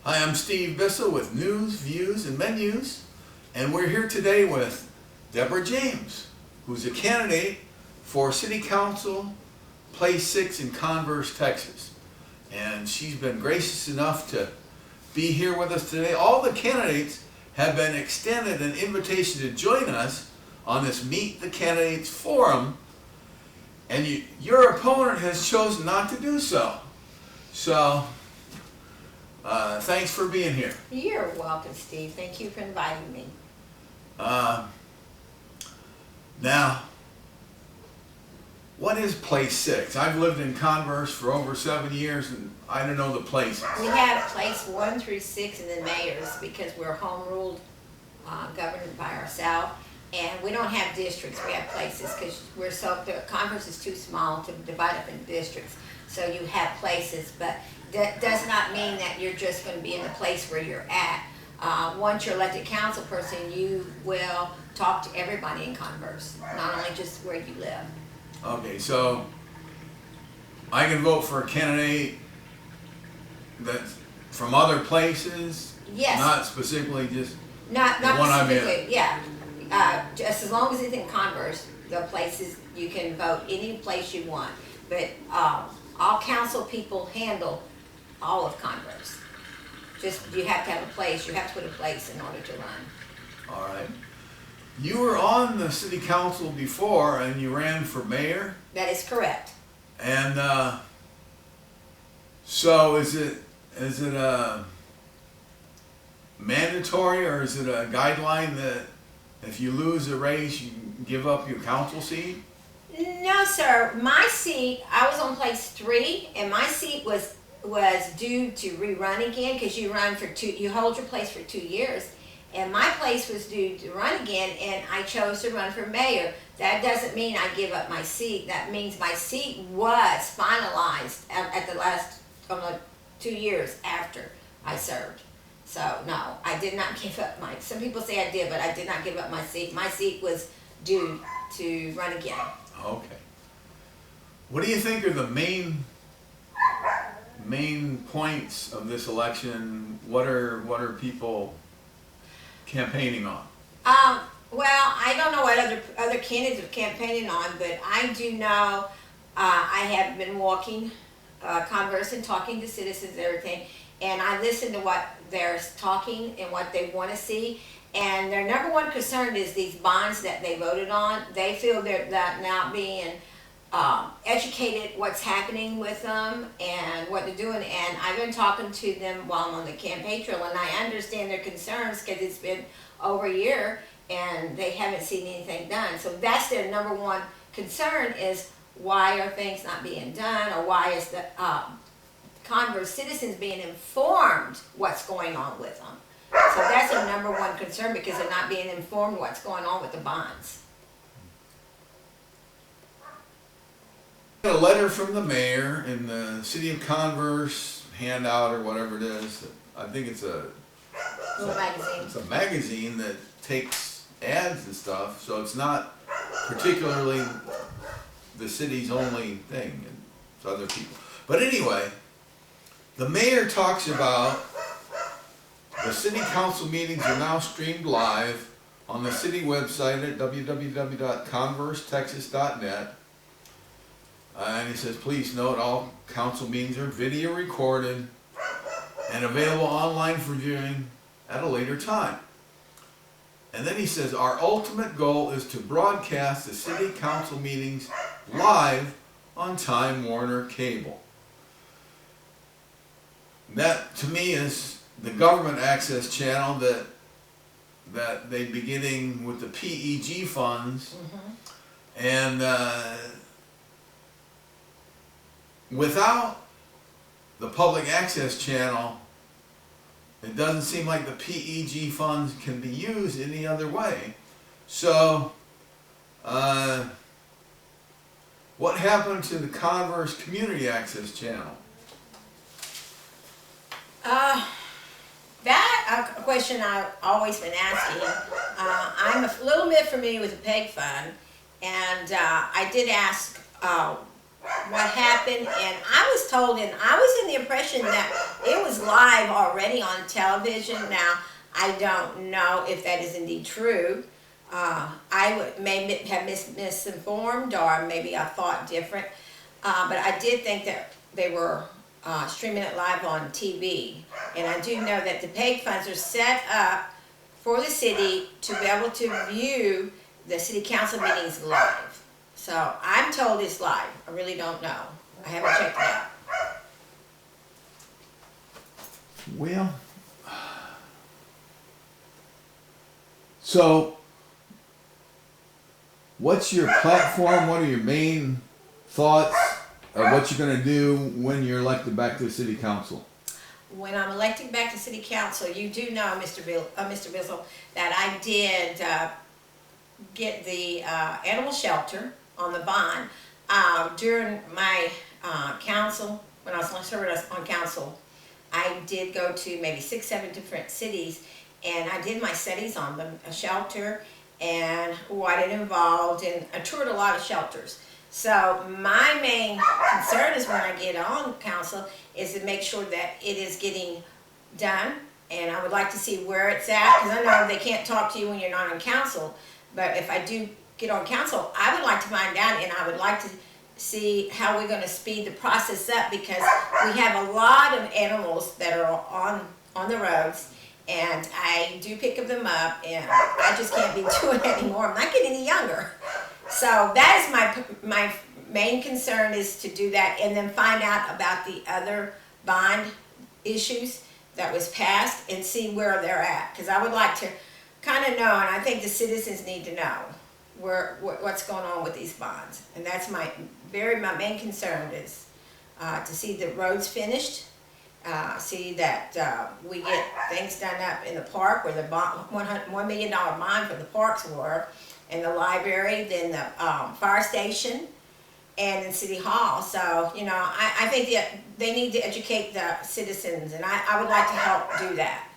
Hi, I'm Steve Bissell with News, Views, and Menus, and we're here today with Deborah James, who's a candidate for City Council, Place 6 in Converse, Texas. And she's been gracious enough to be here with us today. All the candidates have been extended an invitation to join us on this Meet the Candidates Forum, and your opponent has chosen not to do so. So, thanks for being here. You're welcome, Steve. Thank you for inviting me. Now, what is Place 6? I've lived in Converse for over 7 years, and I don't know the places. We have place 1 through 6 and then mayors because we're home ruled, governed by ourselves, and we don't have districts. We have places because Converse is too small to divide up into districts. So you have places, but that does not mean that you're just going to be in the place where you're at. Once you're elected council person, you will talk to everybody in Converse, not only just where you live. Okay, so I can vote for a candidate that's from other places? Yes. Not specifically just Not the one I'm in? specifically, yeah. Just as long as it's in Converse, the places, you can vote any place you want. But all council people handle all of Converse. Just, you have to have a place, you have to put a place in order to run. All right. You were on the city council before and you ran for mayor? That is correct. And so is it mandatory, or is it a guideline that if you lose a race you give up your council seat? No, sir. My seat, I was on place 3, and my seat was due to rerun again because you hold your place for 2 years. And my place was due to run again, and I chose to run for mayor. That doesn't mean I give up my seat. That means my seat was finalized at the last 2 years after I served. So no, I did not give up some people say I did, but I did not give up my seat. My seat was due to run again. Okay. What do you think are the main points of this election? What are people campaigning on? Well, I don't know what other candidates are campaigning on, but I do know I have been walking, conversing, talking to citizens and everything, and I listen to what they're talking and what they want to see. And their number one concern is these bonds that they voted on. They feel they're not being educated what's happening with them and what they're doing. And I've been talking to them while I'm on the campaign trail, and I understand their concerns because it's been over a year and they haven't seen anything done. So that's their number one concern, is why are things not being done, or why is the Converse citizens being informed what's going on with them. So that's their number one concern, because they're not being informed what's going on with the bonds. A letter from the mayor in the city of Converse handout or whatever it is. I think it's a Little magazine. It's a magazine that takes ads and stuff, so it's not particularly the city's only thing. It's other people. But anyway, the mayor talks about the city council meetings are now streamed live on the city website at www.conversetexas.net. And he says, please note all council meetings are video recorded and available online for viewing at a later time. And then he says, our ultimate goal is to broadcast the city council meetings live on Time Warner Cable. That, to me, is the government access channel that they'd be getting with the PEG funds. Mm-hmm. And without the public access channel, it doesn't seem like the PEG funds can be used any other way. So, what happened to the Converse Community Access Channel? That a question I've always been asking. I'm a little bit familiar with the PEG fund, and I did ask what happened, and I was told, and I was in the impression that it was live already on television. Now, I don't know if that is indeed true. I may have misinformed, or maybe I thought different, but I did think that they were streaming it live on TV. And I do know that the PEG funds are set up for the city to be able to view the city council meetings live. So I'm told it's live. I really don't know. I haven't checked it out. Well, so what's your platform? What are your main thoughts of what you're going to do when you're elected back to the city council? When I'm elected back to city council, you do know, Mr. Bissell, that I did get the animal shelter on the bond. During my council, when I was serving on council, I did go to maybe 6, 7 different cities, and I did my studies on them, a shelter, and what it involved, and I toured a lot of shelters. So my main concern is when I get on council is to make sure that it is getting done, and I would like to see where it's at, because I know they can't talk to you when you're not on council, but if I do get on council, I would like to find out, and I would like to see how we're going to speed the process up, because we have a lot of animals that are on the roads, and I do pick them up, and I just can't be doing it anymore. I'm not getting any younger. So that is my main concern, is to do that, and then find out about the other bond issues that was passed and see where they're at, because I would like to kind of know, and I think the citizens need to know what's going on with these bonds. And that's my main concern, is to see the roads finished, see that we get things done up in the park, where the $1 million bond for the parks were, and the library, then the fire station, and in City Hall. So, you know, I think that they need to educate the citizens, and I would like to help do that.